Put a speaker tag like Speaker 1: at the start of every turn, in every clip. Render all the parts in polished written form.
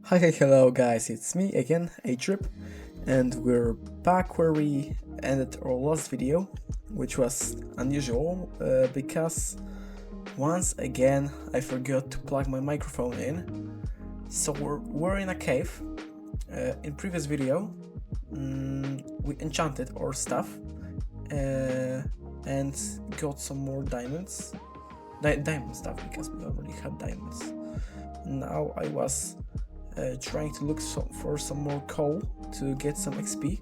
Speaker 1: Hello guys, it's me again, A-Trip, and we're back where we ended our last video, which was unusual because once again I forgot to plug my microphone in. So we're in a cave. In previous video, we enchanted our stuff and got some more diamonds. Diamond stuff because we already had diamonds. Now I was trying to look for some more coal to get some XP,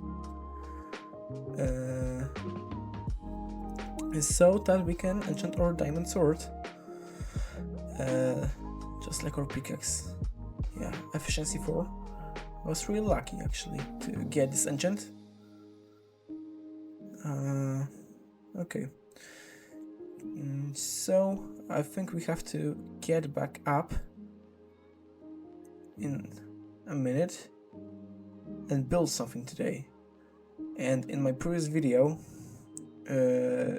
Speaker 1: so that we can enchant our diamond sword, just like our pickaxe. Yeah, efficiency 4. I was really lucky actually to get this enchant. Okay. So I think we have to get back up in a minute and build something today. And in my previous video,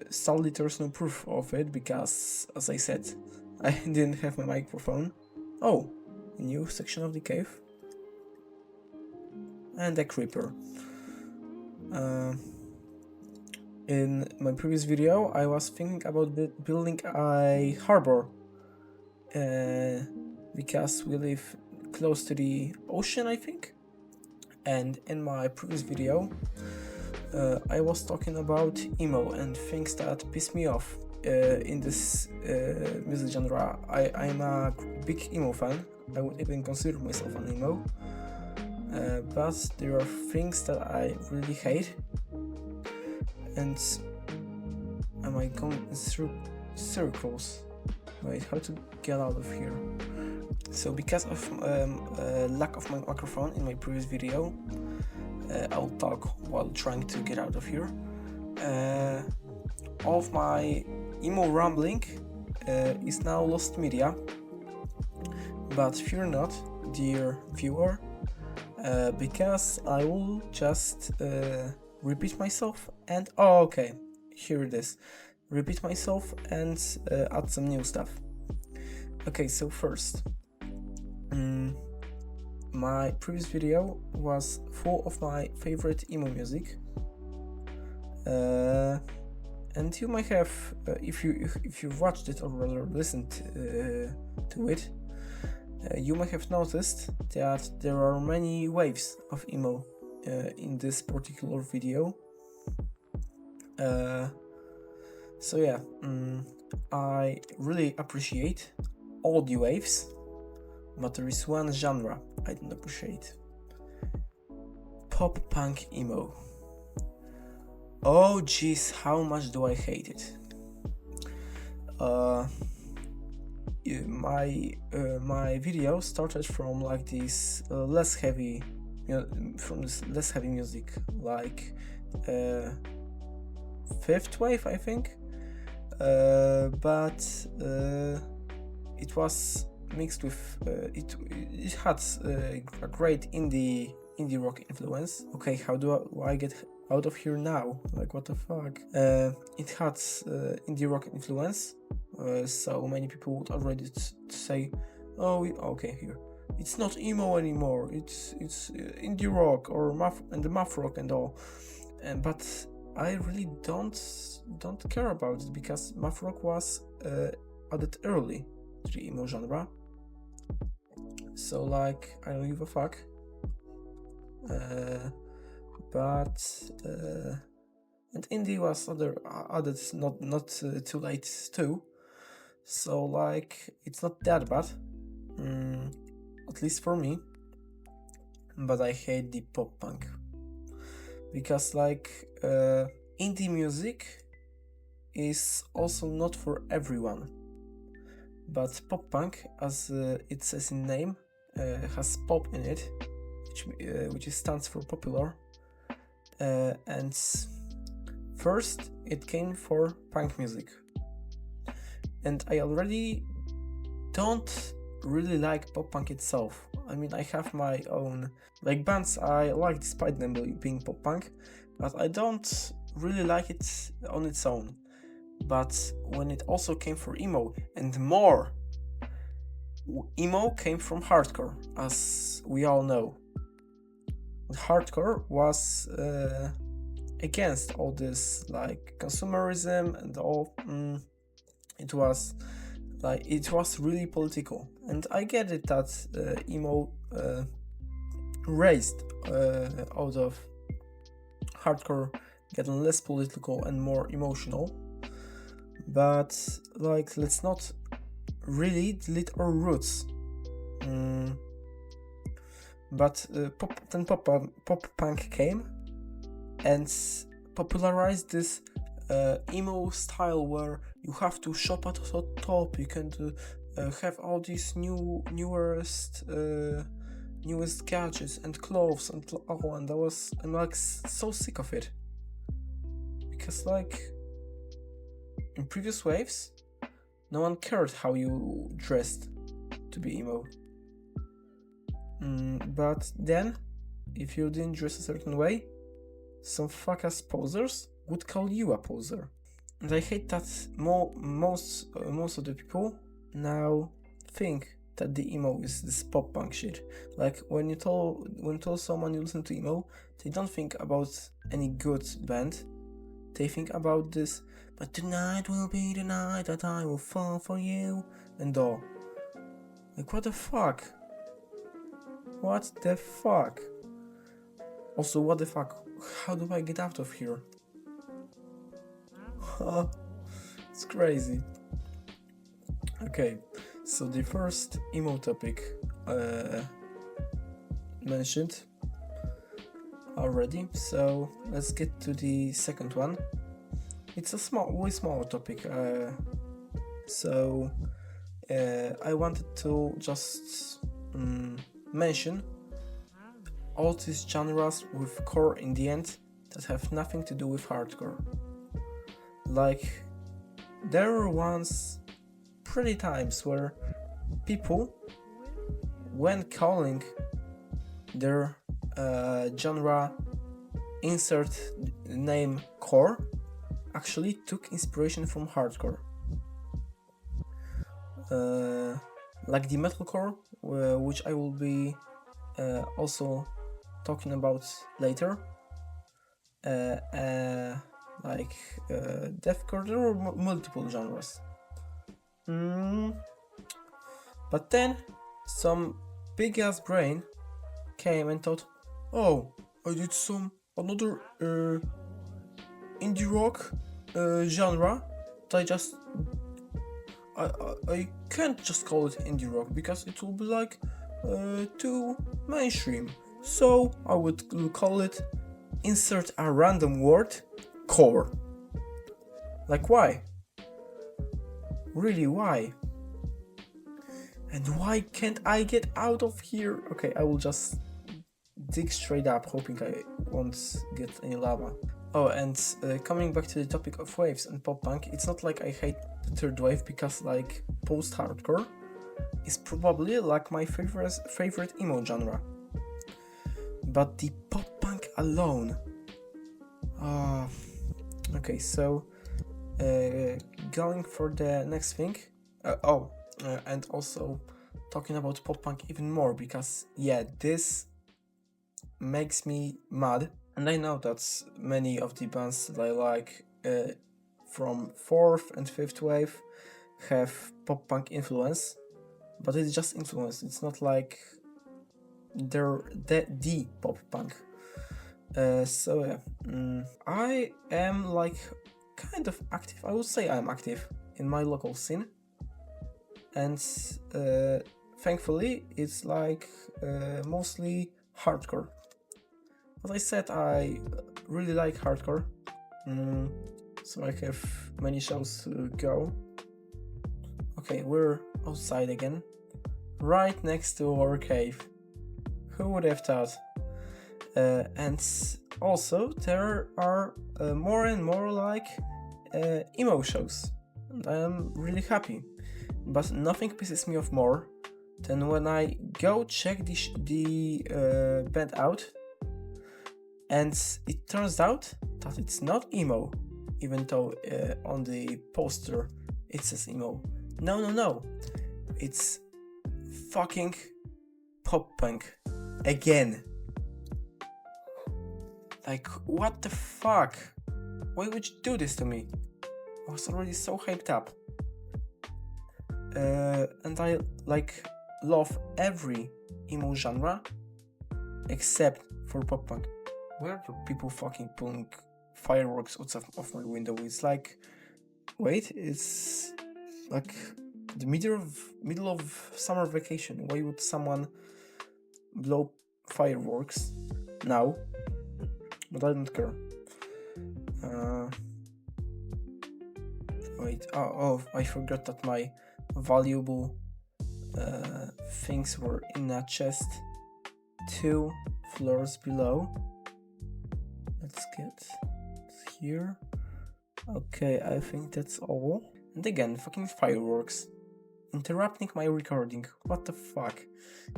Speaker 1: sadly there's no proof of it because, as I said, I didn't have my microphone. Oh, a new section of the cave. And a creeper. In my previous video, I was thinking about building a harbor because we live close to the ocean, I think. And in my previous video, I was talking about emo and things that piss me off in this music genre. I'm a big emo fan. I would even consider myself an emo. But there are things that I really hate. And am I going through circles? Wait, how to get out of here? So because of lack of my microphone in my previous video, I'll talk while trying to get out of here. All of my emo rambling is now lost media, but fear not, dear viewer, because I will just repeat myself and okay, here it is. Repeat myself and add some new stuff. Okay, so first, my previous video was full of my favorite emo music, and you might have, if you've watched it or rather listened to it, you might have noticed that there are many waves of emo in this particular video. So yeah, I really appreciate all the waves, but there is one genre I don't appreciate: pop punk emo. Oh jeez, how much do I hate it. My video started from like this less heavy music, like fifth wave, I think, but it was mixed with it had a great indie rock influence. Okay, how do I get out of here now? Like, what the fuck? It had indie rock influence, so many people would already say, oh, okay, here it's not emo anymore, it's indie rock or math rock and all. But I really don't care about it because math rock was added early to the emo genre. So like, I don't give a fuck. And indie was added not too late too. So like, it's not that bad, at least for me. But I hate the pop punk because like indie music is also not for everyone. But pop punk, as it says in name, has pop in it, which stands for popular. And first, it came for punk music. And I already don't really like pop punk itself. I mean, I have my own like bands I like despite them being pop punk, but I don't really like it on its own. But when it also came for emo and more, emo came from hardcore, as we all know. Hardcore was against all this like consumerism and all. It was really political, and I get it that emo raised out of hardcore getting less political and more emotional. But like, let's not really delete our roots. But pop punk came and popularized this emo style where you have to shop at the top. You can have all these newest gadgets and clothes and I'm like so sick of it, because like in previous waves no one cared how you dressed to be emo. But then, if you didn't dress a certain way, some fuck-ass posers would call you a poser. And I hate that most of the people now think that the emo is this pop punk shit. Like when you tell someone you listen to emo, they don't think about any good band. They think about this, but tonight will be the night that I will fall for you, and all. Like, what the fuck? What the fuck? Also, what the fuck? How do I get out of here? It's crazy. Okay, so the first emo topic mentioned already, so let's get to the second one. It's a way smaller topic, so I wanted to just mention all these genres with core in the end that have nothing to do with hardcore. Like, there were once pretty times where people, when calling their genre insert name core, actually took inspiration from hardcore. Like the metalcore, which I will be also talking about later. Like deathcore, there were multiple genres. But then some big ass brain came and thought, oh, I did another indie rock genre that I can't just call it indie rock because it will be like too mainstream. So I would call it, insert a random word, core. Like, why? Really, why? And why can't I get out of here? Okay, I will just dig straight up, hoping I won't get any lava. Oh, and coming back to the topic of waves and pop punk, it's not like I hate the third wave, because like post-hardcore is probably like my favorite emo genre. But the pop punk alone. Okay, so going for the next thing. And also talking about pop punk even more, because yeah, this makes me mad. And I know that many of the bands that I like from 4th and 5th wave have pop punk influence, but it's just influence. It's not like they're the pop punk. So yeah, I am like kind of active. I would say I'm active in my local scene, and thankfully it's like mostly hardcore. As I said, I really like hardcore, so I have many shows to go. Okay, we're outside again, right next to our cave. Who would have thought? And also there are more and more like emo shows, and I'm really happy. But nothing pisses me off more than when I go check the band out, and it turns out that it's not emo, even though on the poster it says emo. No. It's fucking pop punk again. Like, what the fuck? Why would you do this to me? I was already so hyped up. And I like love every emo genre except for pop punk. Where are people fucking pulling fireworks out of my window? It's like, wait, it's like the middle of summer vacation. Why would someone blow fireworks now? But I don't care. Wait, I forgot that my valuable things were in a chest 2 floors below. Let's get here. Okay, I think that's all. And again, fucking fireworks interrupting my recording. What the fuck?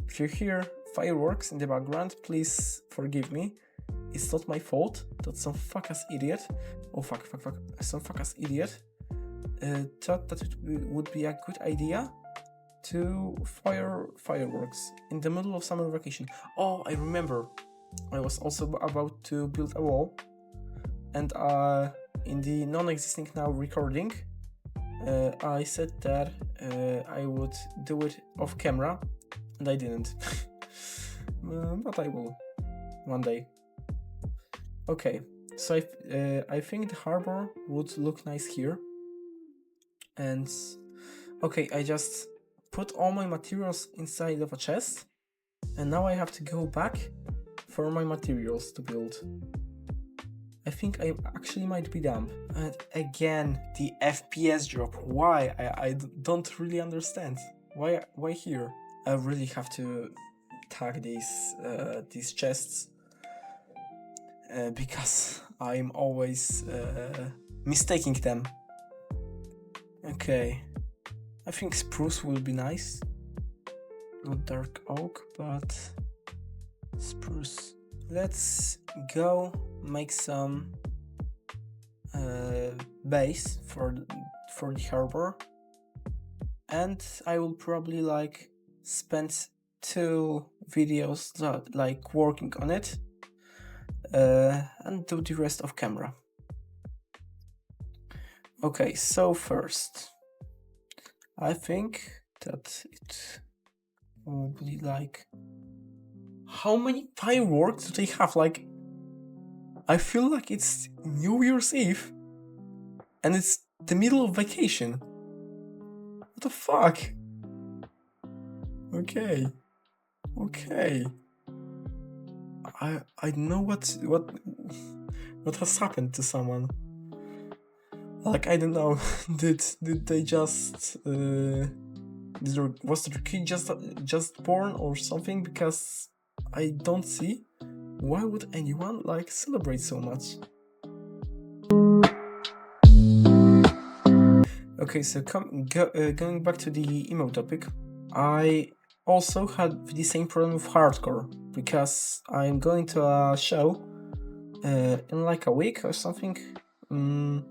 Speaker 1: If you hear fireworks in the background, please forgive me. It's not my fault. That's some fuck-ass idiot. Oh fuck. Some fuck-ass idiot thought that it would be a good idea to fire fireworks in the middle of summer vacation. Oh, I remember. I was also about to build a wall, and in the non-existing now recording, I said that I would do it off camera, and I didn't. But I will one day. Okay, so I think the harbor would look nice here. And okay, I just put all my materials inside of a chest, and now I have to go back for my materials to build. I think I actually might be dumb. And again, the FPS drop. Why? I don't really understand. Why here? I really have to tag these chests because I'm always mistaking them. Okay, I think spruce will be nice. Not dark oak, but spruce. Let's go make some base for the harbor, and I will probably like spend 2 videos like working on it and do the rest off camera. Okay, so first I think that it will be like, how many fireworks do they have? Like, I feel like it's New Year's Eve and it's the middle of vacation. What the fuck? Okay. I know what has happened to someone. Like, I don't know. Did they just was their kid just born or something? Because I don't see why would anyone like celebrate so much. Okay, so going back to the emo topic, I also had the same problem with hardcore because I'm going to a show in like a week or something, and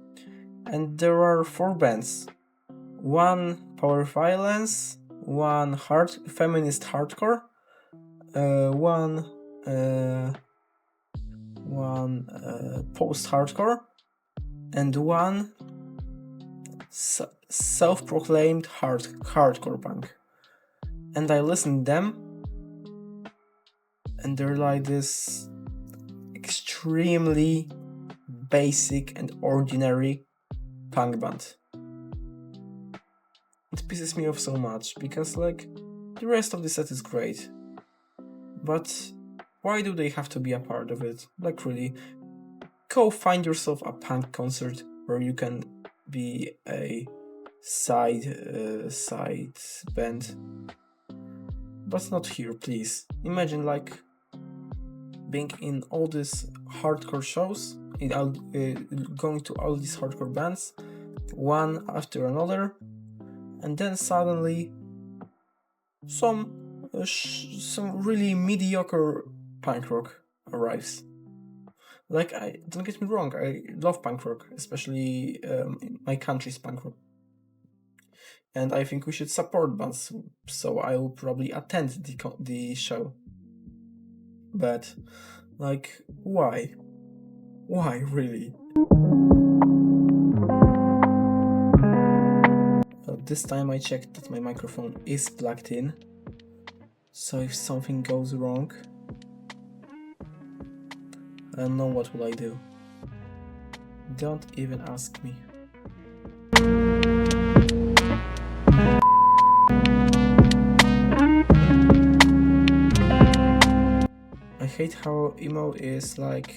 Speaker 1: there are 4 bands: 1 power violence, 1 feminist hardcore, 1 post-hardcore, and 1 self-proclaimed hardcore punk. And I listened to them, and they're like this extremely basic and ordinary punk band. It pisses me off so much because like the rest of the set is great, but why do they have to be a part of it? Like, really, go find yourself a punk concert where you can be a side band, but not here, please. Imagine like being in all these hardcore shows, going to all these hardcore bands, one after another, and then suddenly some really mediocre punk rock arrives. Like, don't get me wrong, I love punk rock, especially my country's punk rock. and I think we should support bands, so I will probably attend the show. But, like, why? Why, really? This time I checked that my microphone is plugged in, so if something goes wrong, I don't know what will I do. Don't even ask me. I hate how emo is like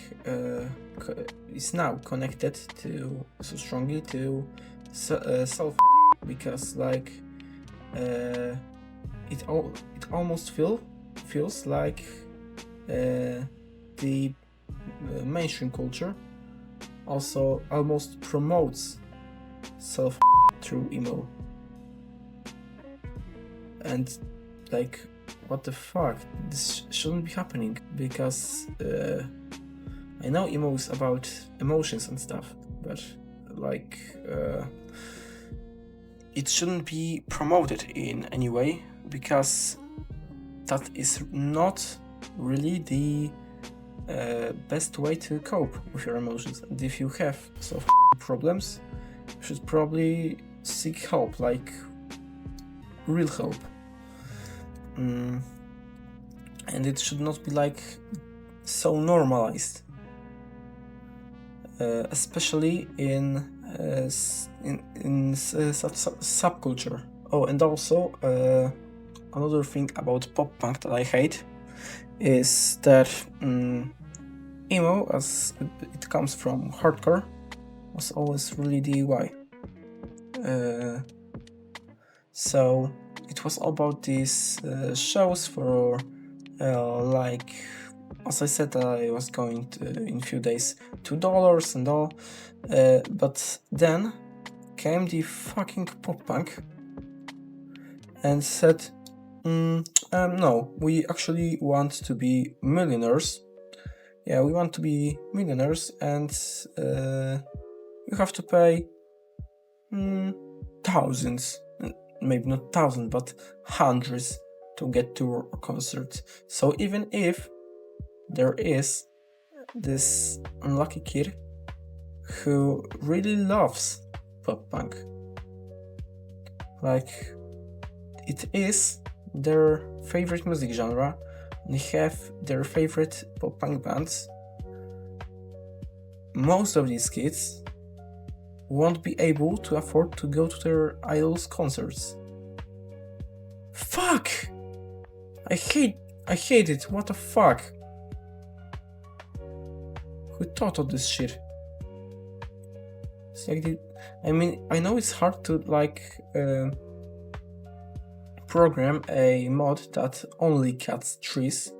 Speaker 1: is now connected to so strongly to self, because like it almost feels like the mainstream culture also almost promotes self through emo, and like, what the fuck, this shouldn't be happening, because I know emo is about emotions and stuff, but like it shouldn't be promoted in any way, because that is not really the best way to cope with your emotions. And if you have some problems, you should probably seek help, like real help. And it should not be like so normalized, especially in subculture. Oh, and also another thing about pop punk that I hate is that emo, as it comes from hardcore, was always really DIY. So it was all about these shows for like, as I said, I was going to, in a few days, $2 and all, but then came the fucking pop punk and said, no, we actually want to be millionaires. Yeah, we want to be millionaires, and you have to pay thousands, maybe not thousands, but hundreds to get to a concert. So even if there is this unlucky kid who really loves pop punk, like, it is their favorite music genre, they have their favorite pop punk bands, most of these kids won't be able to afford to go to their idols' concerts. Fuck! I hate it, what the fuck? Who thought of this shit? It's like I mean, I know it's hard to like program a mod that only cuts trees,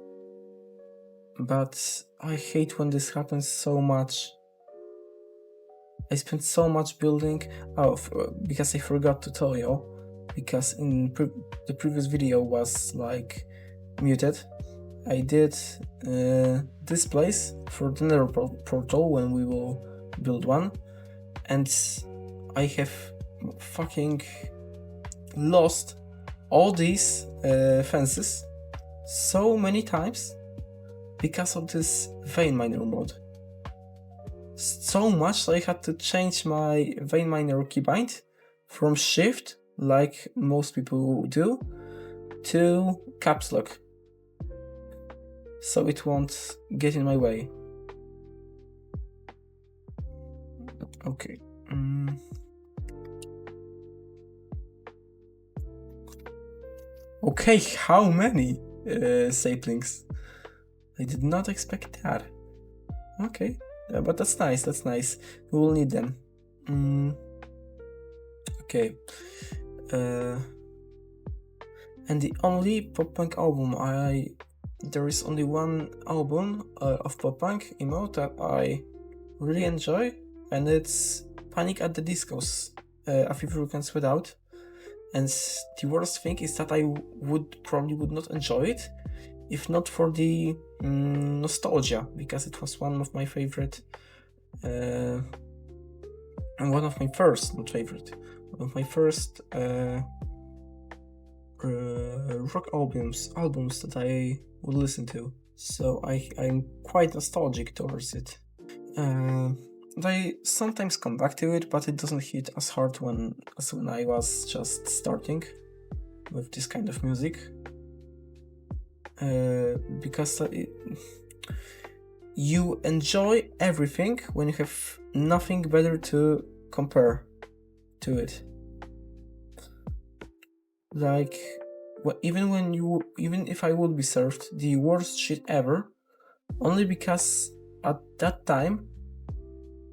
Speaker 1: but I hate when this happens so much. I spent so much building, because I forgot to tell you, because in the previous video was like muted. I did this place for the Nether portal when we will build one, and I have fucking lost all these fences so many times because of this vein miner mod. So much that I had to change my vein miner keybind from shift, like most people do, to caps lock, so it won't get in my way. Okay. Okay, how many saplings? I did not expect that. Okay, but that's nice, we will need them. Okay. And the only pop punk album there is only one album of pop punk emo that I really enjoy, and it's Panic at the Disco's A Few Weekends Without. And the worst thing is that I probably would not enjoy it if not for the nostalgia, because it was one of my favorite, and one of my first, not favorite, of my first rock albums that I would listen to. So I'm quite nostalgic towards it. I sometimes come back to it, but it doesn't hit as hard as when I was just starting with this kind of music. Because you enjoy everything when you have nothing better to compare to it. Like, even if I would be served the worst shit ever, only because at that time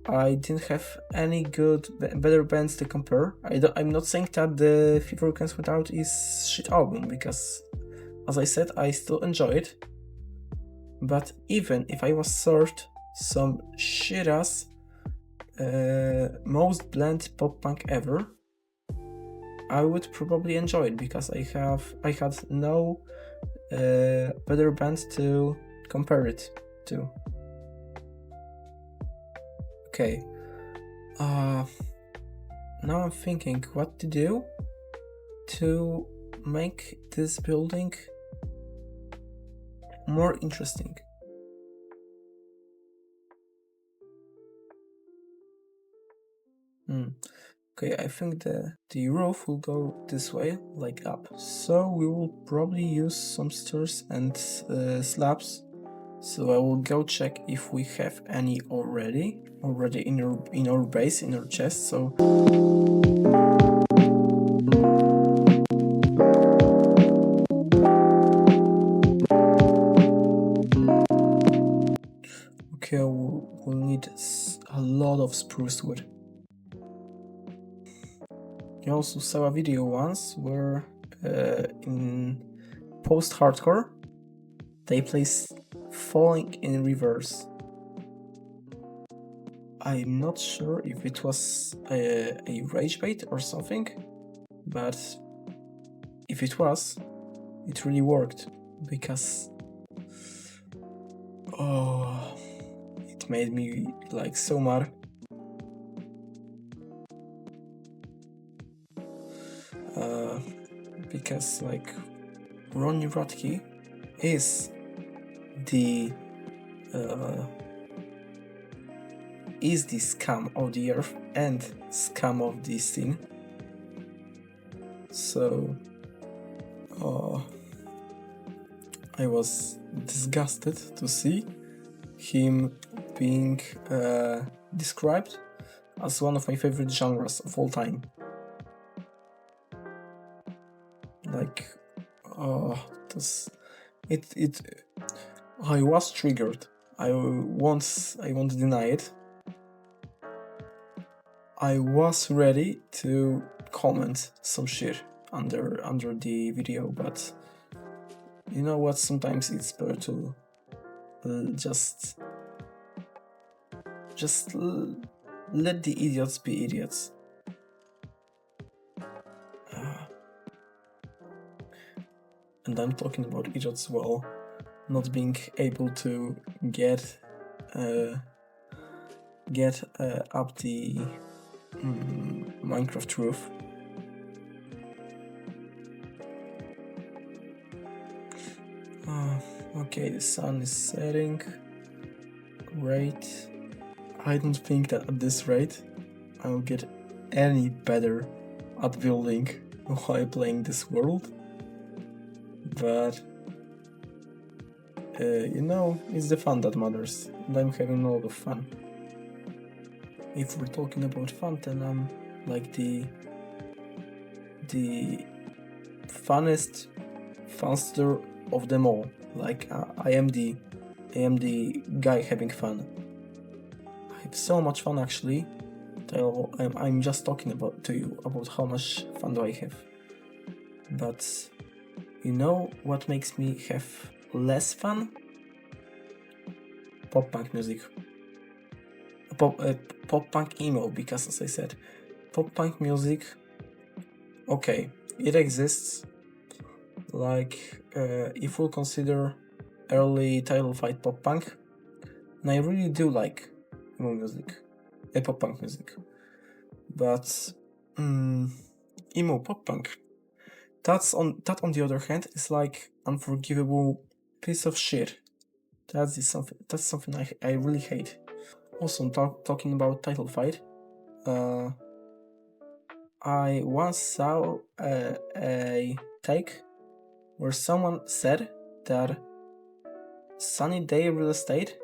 Speaker 1: I didn't have any better bands to compare. I'm not saying that the 50 Weekends Without is shit album, because as I said, I still enjoy it. But even if I was served some shit ass most bland pop punk ever, I would probably enjoy it because I had no better band to compare it to. Okay. Now I'm thinking what to do to make this building more interesting. Okay, I think the roof will go this way, like up. So we will probably use some stairs and slabs. So I will go check if we have any already in our base, in our chest. So okay, we'll need a lot of spruce wood. I also saw a video once where in post-hardcore they play Falling in Reverse. I'm not sure if it was a rage bait or something, but if it was, it really worked, because it made me like so mad. Because like Ronnie Radke is the scum of the earth and scum of the scene. So I was disgusted to see him being described as one of my favorite genres of all time. Like, I was triggered. I won't deny it. I was ready to comment some shit under the video, but you know what? Sometimes it's better to just let the idiots be idiots. And I'm talking about idiots, well, not being able to get up the Minecraft roof. Okay, the sun is setting. Great. I don't think that at this rate I'll get any better at building while playing this world. But it's the fun that matters, and I'm having a lot of fun. If we're talking about fun, then I'm like the funster of them all. Like I am the guy having fun. I have so much fun actually. I'm just talking to you about how much fun do I have. But you know what makes me have less fun? Pop punk music. Pop punk emo, because as I said, pop punk music, okay, it exists. Like, if we'll consider early title fight pop punk, and I really do like emo music, pop punk music. But Emo pop punk. That on the other hand is like unforgivable piece of shit. That's something I really hate. Also, talking about title fight, I once saw a take where someone said that Sunny Day Real Estate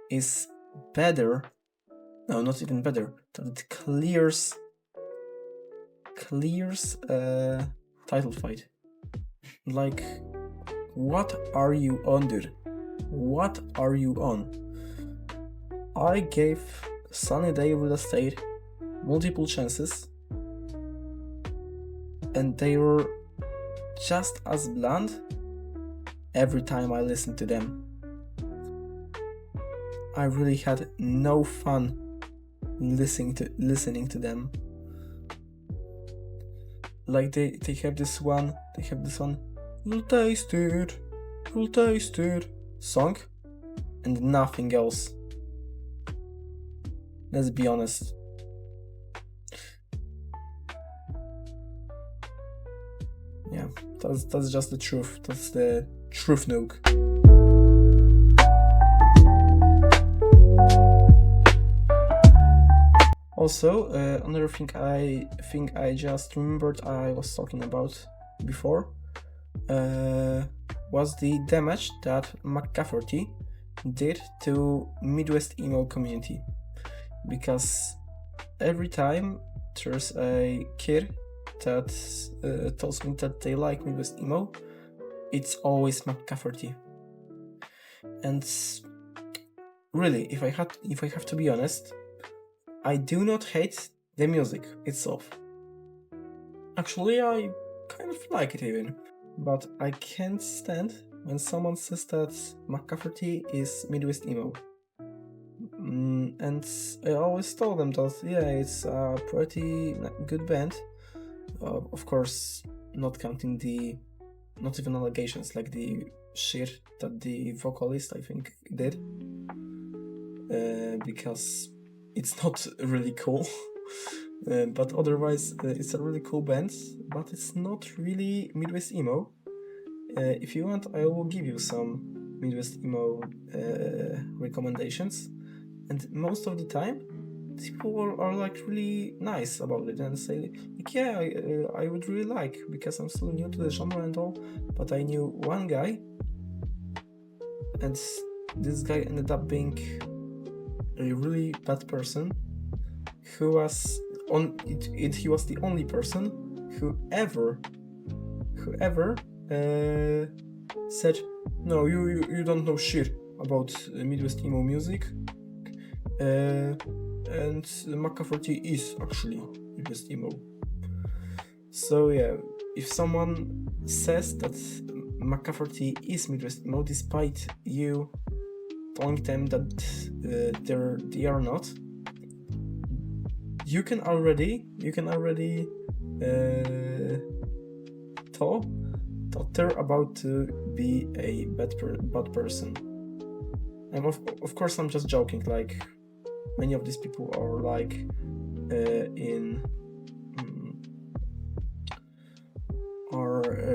Speaker 1: is better. No, not even better. That it clears title fight. Like, what are you on, dude? What are you on? I gave Sunny Day Real Estate multiple chances, and they were just as bland every time I listened to them. I really had no fun listening to them. Like they have this one "You'll taste it song and nothing else. Let's be honest. Yeah, that's just the truth. That's the truth nuke. Also, another thing I just remembered I was talking about before was the damage that McCafferty did to Midwest emo community, because every time there's a kid that tells me that they like Midwest emo, it's always McCafferty. And really, if I have to be honest, I do not hate the music itself. Actually, I kind of like it even, but I can't stand when someone says that McCafferty is Midwest emo. And I always told them that, yeah, it's a pretty good band. Of course, not counting not even allegations, like the shit that the vocalist, I think, did. Because it's not really cool. But otherwise, it's a really cool band, but it's not really Midwest emo. If you want, I will give you some Midwest emo recommendations, and most of the time, people are like really nice about it and say, like, yeah, I would really like, because I'm still new to the genre and all. But I knew one guy, and this guy ended up being a really bad person, who was he was the only person who ever said, no, you don't know shit about Midwest emo music, and McCafferty is actually Midwest emo. So yeah, if someone says that McCafferty is Midwest emo, despite you telling them that they are not, you can already tell that they're about to be a bad person. And of course, I'm just joking. Like, many of these people are like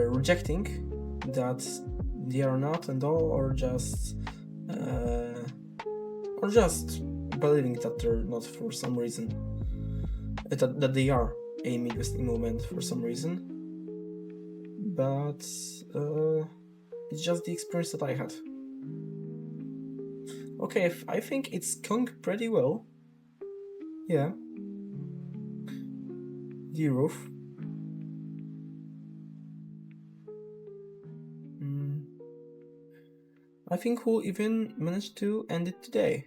Speaker 1: rejecting that they are not and all, or just believing that they're not for some reason, that they are a Midwest emo band for some reason. But it's just the experience that I had. Okay, I think it's going pretty well. Yeah. The roof. I think we'll even manage to end it today.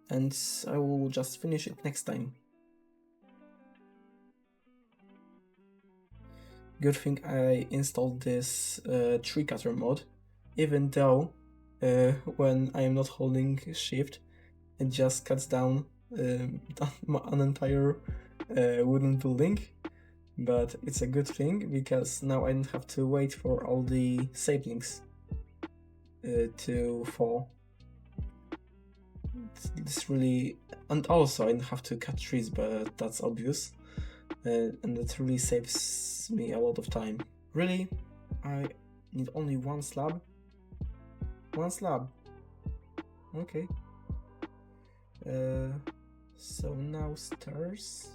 Speaker 1: And I will just finish it next time. Good thing I installed this tree cutter mod, even though when I am not holding shift, it just cuts down an entire wooden building. But it's a good thing, because now I don't have to wait for all the saplings to fall. This really, and also I have to cut trees, but that's obvious, and that really saves me a lot of time. Really, I need only one slab. One slab. Okay. So now stairs.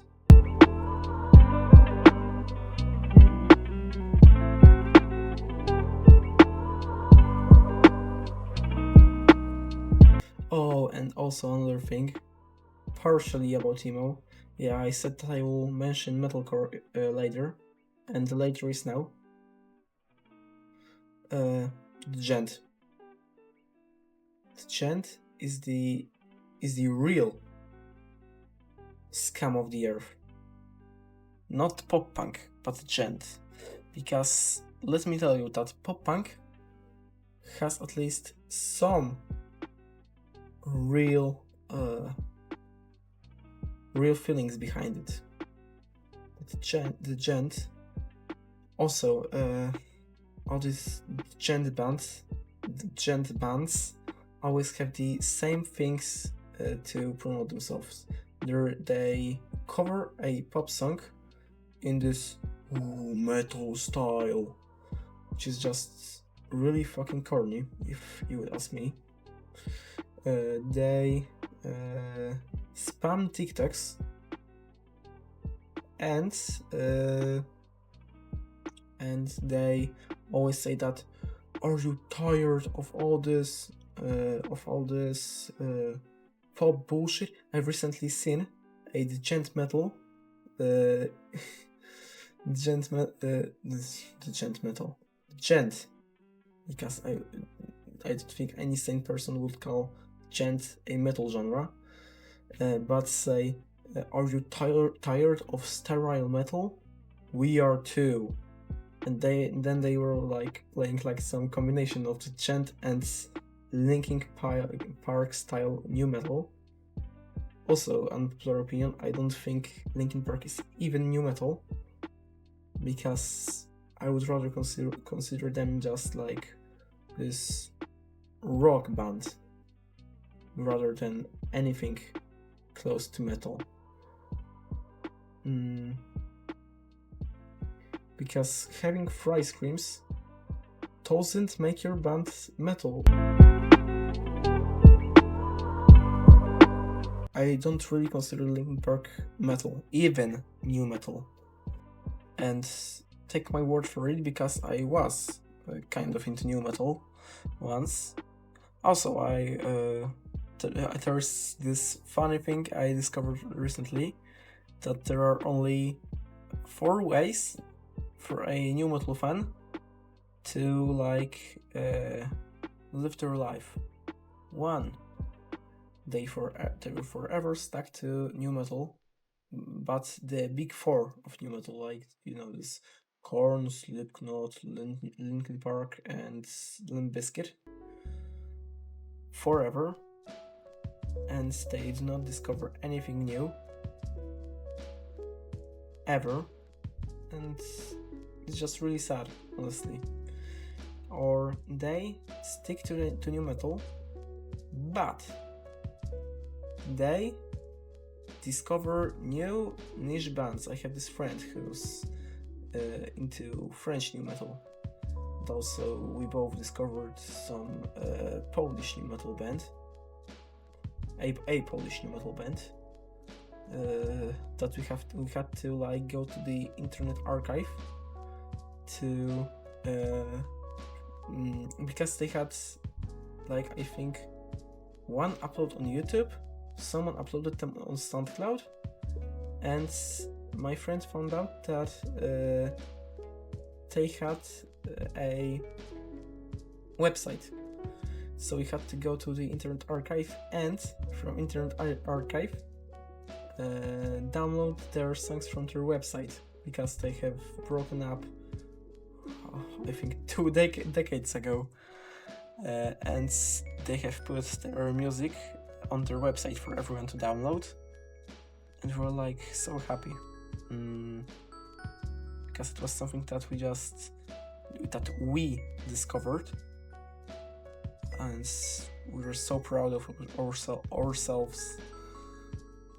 Speaker 1: Oh, and also another thing, partially about emo. Yeah, I said that I will mention metalcore later, and the later is now. The gent. The gent is the real scam of the earth. Not pop punk, but gent. Because let me tell you that pop punk has at least some real feelings behind it. The gent also all these gent bands always have the same things to promote themselves. They cover a pop song in this metal style, which is just really fucking corny, if you would ask me. They spam TikToks and they always say that, are you tired of all this pop bullshit? I've recently seen a gent metal gent because I don't think any sane person would call gent a metal genre, but say, are you tired of sterile metal? We are too. And then they were like playing like some combination of the gent and Linkin Park style new metal. Also, unpopular opinion, I don't think Linkin Park is even new metal, because I would rather consider them just like this rock band rather than anything close to metal. Because having fry screams doesn't make your band metal. I don't really consider Linkin Park metal, even new metal. And take my word for it, because I was kind of into new metal once. Also, there's this funny thing I discovered recently, that there are only 4 ways for a new metal fan to like live their life. 1, they were forever stuck to new metal, but the big 4 of new metal, like, you know, this Korn, Slipknot, Linkin Park, and Limp Bizkit, forever, and they do not discover anything new ever, and it's just really sad, honestly. Or they stick to new metal, but they discover new niche bands. I have this friend who's into French new metal. And also, we both discovered some Polish new metal band, a Polish new metal band, that we had to like go to the Internet Archive to because they had, like, I think 1 upload on YouTube, someone uploaded them on SoundCloud, and my friend found out that they had a website. So we had to go to the Internet Archive, and from Internet Archive download their songs from their website, because they have broken up, I think 2 decades ago, and they have put their music on their website for everyone to download, and we're like so happy, because it was something that we discovered, and We were so proud of ourselves.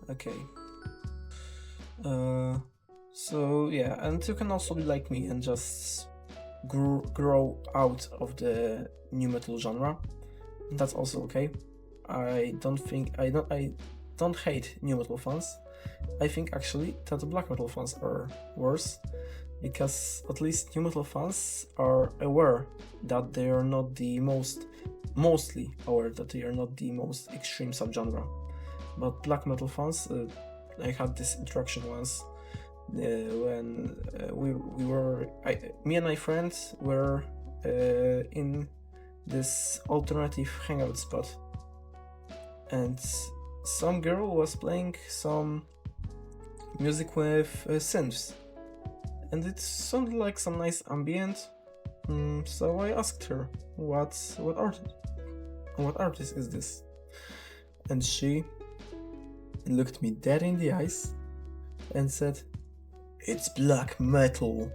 Speaker 1: Okay. So yeah, and you can also be like me and just grow out of the new metal genre. That's also okay. I don't hate new metal fans. I think actually that the black metal fans are worse, because at least new metal fans are aware that they are not the mostly aware that they are not the most extreme subgenre. But black metal fans, I had this interaction once when me and my friends were in this alternative hangout spot, and some girl was playing some music with synths, and it sounded like some nice ambient. So I asked her, what artist is this? And she looked me dead in the eyes and said, "It's black metal,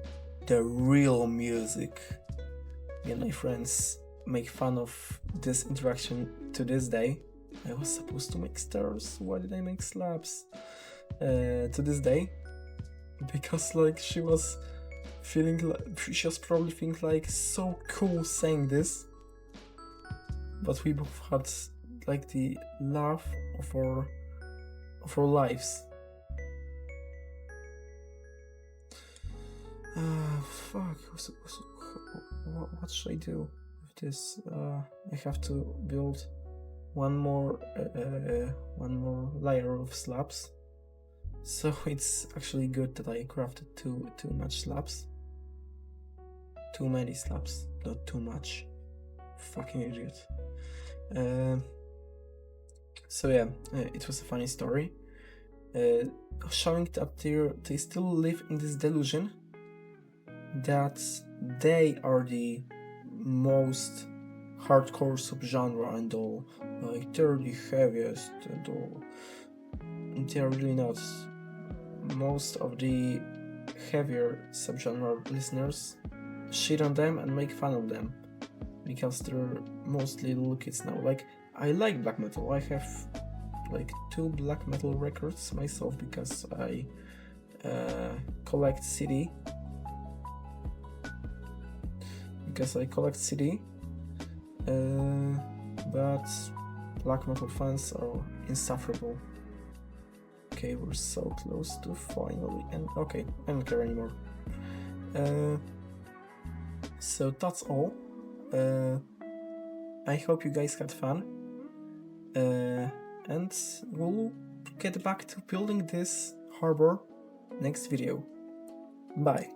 Speaker 1: the real music." Me and my friends make fun of this interaction to this day. I was supposed to make stars. Why did I make slabs? To this day, because like she was probably feeling like so cool saying this. But we both had like the laugh of our lives. Fuck. What should I do with this? I have to build one more layer of slabs. So it's actually good that I crafted too much slabs. Too many slabs, not too much. Fucking idiot. So yeah, it was a funny story. Showing that they still live in this delusion that they are the most hardcore subgenre and all, like they're the heaviest and all. They are really not. Most of the heavier subgenre listeners shit on them and make fun of them because they're mostly little kids now. Like, I like black metal. I have like 2 black metal records myself because I collect CD. But black metal fans are insufferable. Okay, we're so close to finally, and okay, I don't care anymore. So that's all. I hope you guys had fun, and we'll get back to building this harbor next video. Bye.